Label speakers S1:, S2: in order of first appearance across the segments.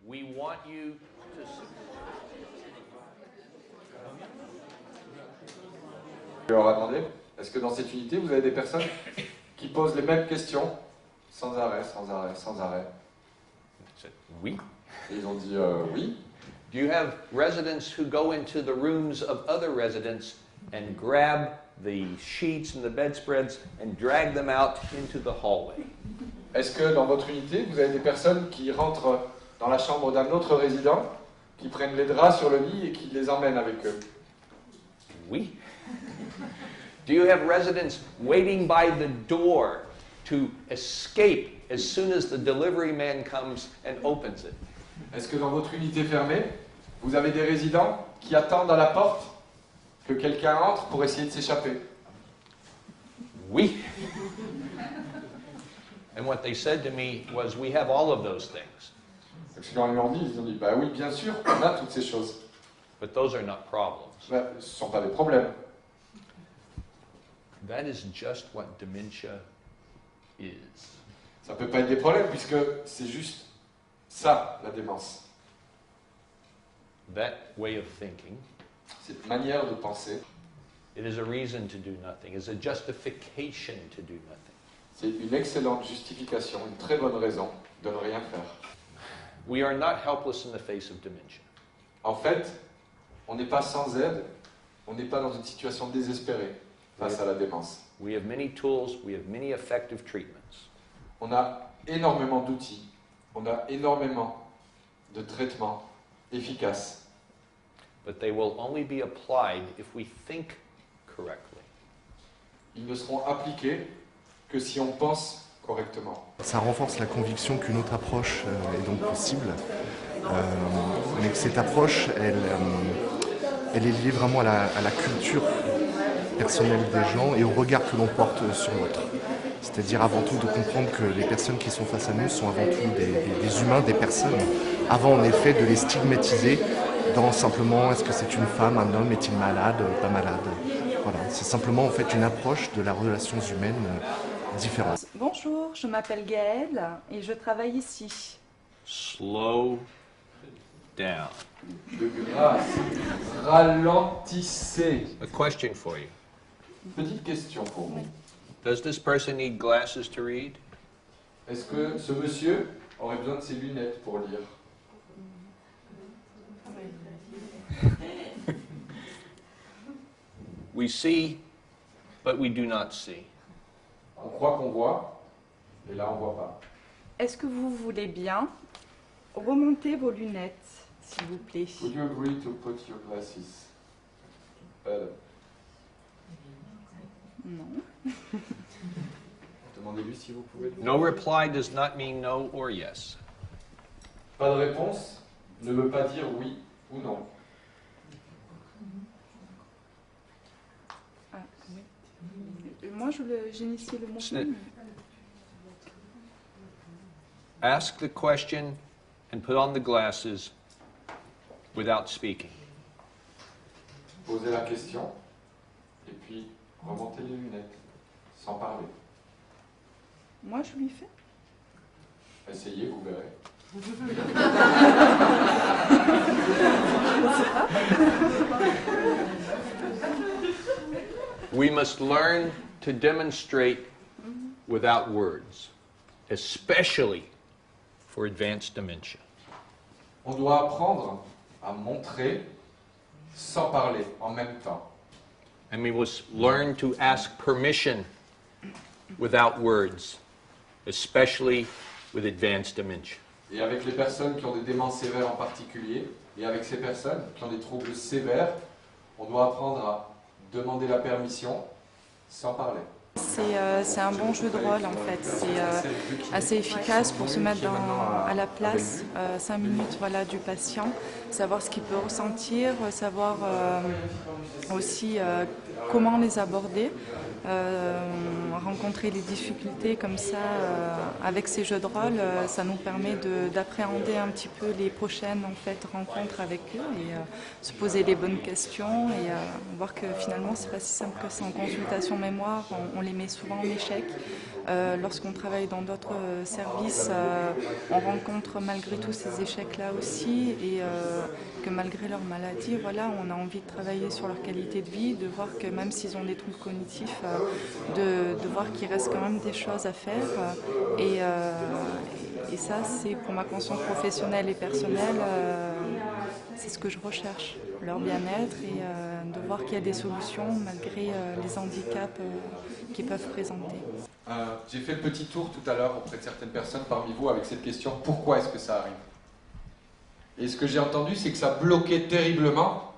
S1: We want you to...
S2: Alors attendez, est-ce que dans cette unité, vous avez des personnes qui posent les mêmes questions sans arrêt, sans arrêt, sans arrêt?
S1: Oui.
S2: Et ils ont dit oui.
S1: Do you have residents who go into the rooms of other residents and grab the sheets and the bedspreads and drag them out into the hallway?
S2: Est-ce que dans votre unité, vous avez des personnes qui rentrent dans la chambre d'un autre résident, qui prennent les draps sur le lit et qui les emmènent avec eux?
S1: Oui. Do you have residents waiting by the door to escape as soon as the delivery man comes and opens it?
S2: Est-ce que dans votre unité fermée, vous avez des résidents qui attendent à la porte que quelqu'un entre pour essayer de s'échapper?
S1: Oui. And what they said to me was, we have all of those things.
S2: Ce qu'ils leur ont dit, ils ont dit, bah oui, bien sûr, on a toutes ces choses.
S1: But those are not problems.
S2: Bah, ce ne sont pas des problèmes.
S1: That is just what dementia is.
S2: Ça ne peut pas être des problèmes puisque c'est juste ça, la démence.
S1: That way of thinking,
S2: Cette manière de penser,
S1: it is a reason to do nothing. It's a justification to do nothing.
S2: c'est une excellente justification, une très bonne raison de ne rien faire.
S1: We are not helpless in the face of dementia.
S2: En fait, on n'est pas sans aide, on n'est pas dans une situation désespérée face à la démence.
S1: We have many tools, we have many effective treatments.
S2: On a énormément d'outils, on a énormément de traitements efficaces,
S1: But they will only be applied if we think correctly.
S2: ils ne seront appliqués que si on pense correctement.
S3: Ça renforce la conviction qu'une autre approche est donc possible, mais que cette approche, elle est liée vraiment à la culture personnelle des gens et au regard que l'on porte sur l'autre. C'est-à-dire avant tout de comprendre que les personnes qui sont face à nous sont avant tout des humains, des personnes, avant en effet de les stigmatiser dans simplement est-ce que c'est une femme, un homme, est-il malade, pas malade. Voilà, c'est simplement en fait une approche de la relation humaine différente.
S4: Bonjour, je m'appelle Gaëlle et je travaille ici.
S1: Slow down.
S2: De grâce, ralentissez.
S1: A question for you.
S2: Petite question pour vous.
S1: Does this person need glasses to read?
S2: Est-ce que ce monsieur aurait besoin de ses lunettes pour lire?
S1: We see, but we do not see.
S2: On croit qu'on voit, et là on voit pas.
S4: Est-ce que vous voulez bien remonter vos lunettes, s'il vous plaît?
S2: Would you agree to put your glasses?
S4: Non.
S2: Demandez-lui si vous pouvez.
S1: No reply does not mean no or yes.
S2: Pas de réponse ne veut pas dire oui ou non.
S4: Ah, oui. Moi, j'initie le mouvement.
S1: Ask the question and put on the glasses without speaking.
S2: Posez la question, et puis remontez les lunettes, sans parler.
S4: Moi, je lui fais.
S2: Essayez, vous verrez.
S1: We must learn to demonstrate without words, especially for advanced dementia.
S2: On doit apprendre à montrer sans parler en même temps.
S1: And we must learn to ask permission without words, especially with advanced dementia.
S2: Et avec les personnes qui ont des démences sévères en particulier, et avec ces personnes qui ont des troubles sévères, on doit apprendre à demander la permission sans parler.
S4: C'est un bon jeu de rôle en fait, c'est assez efficace pour se mettre à la place, 5 minutes voilà, du patient, savoir ce qu'il peut ressentir, savoir aussi comment les aborder, rencontrer les difficultés comme ça avec ces jeux de rôle, ça nous permet d'appréhender un petit peu les prochaines en fait, rencontres avec eux et se poser les bonnes questions et voir que finalement c'est pas si simple que ça. En consultation mémoire, on les met souvent en échec Lorsqu'on travaille dans d'autres services, on rencontre malgré tout ces échecs-là aussi et que malgré leur maladie, voilà, on a envie de travailler sur leur qualité de vie, de voir que même s'ils ont des troubles cognitifs, de voir qu'il reste quand même des choses à faire. Et ça, c'est pour ma conscience professionnelle et personnelle, c'est ce que je recherche, leur bien-être et de voir qu'il y a des solutions malgré les handicaps qu'ils peuvent présenter.
S2: J'ai fait le petit tour tout à l'heure auprès de certaines personnes parmi vous avec cette question « Pourquoi est-ce que ça arrive ?» Et ce que j'ai entendu, c'est que ça bloquait terriblement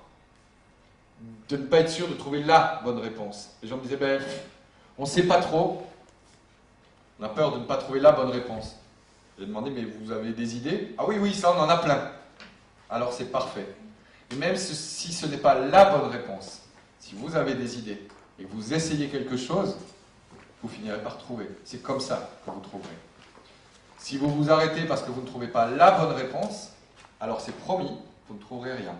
S2: de ne pas être sûr de trouver la bonne réponse. Les gens me disaient ben, « On ne sait pas trop, on a peur de ne pas trouver la bonne réponse. » J'ai demandé « Mais vous avez des idées ?»« Ah oui, oui, ça on en a plein. » Alors c'est parfait. Et même si ce n'est pas la bonne réponse, si vous avez des idées et que vous essayez quelque chose, vous finirez par trouver. C'est comme ça que vous trouverez. Si vous vous arrêtez parce que vous ne trouvez pas la bonne réponse, alors c'est promis, vous ne trouverez rien.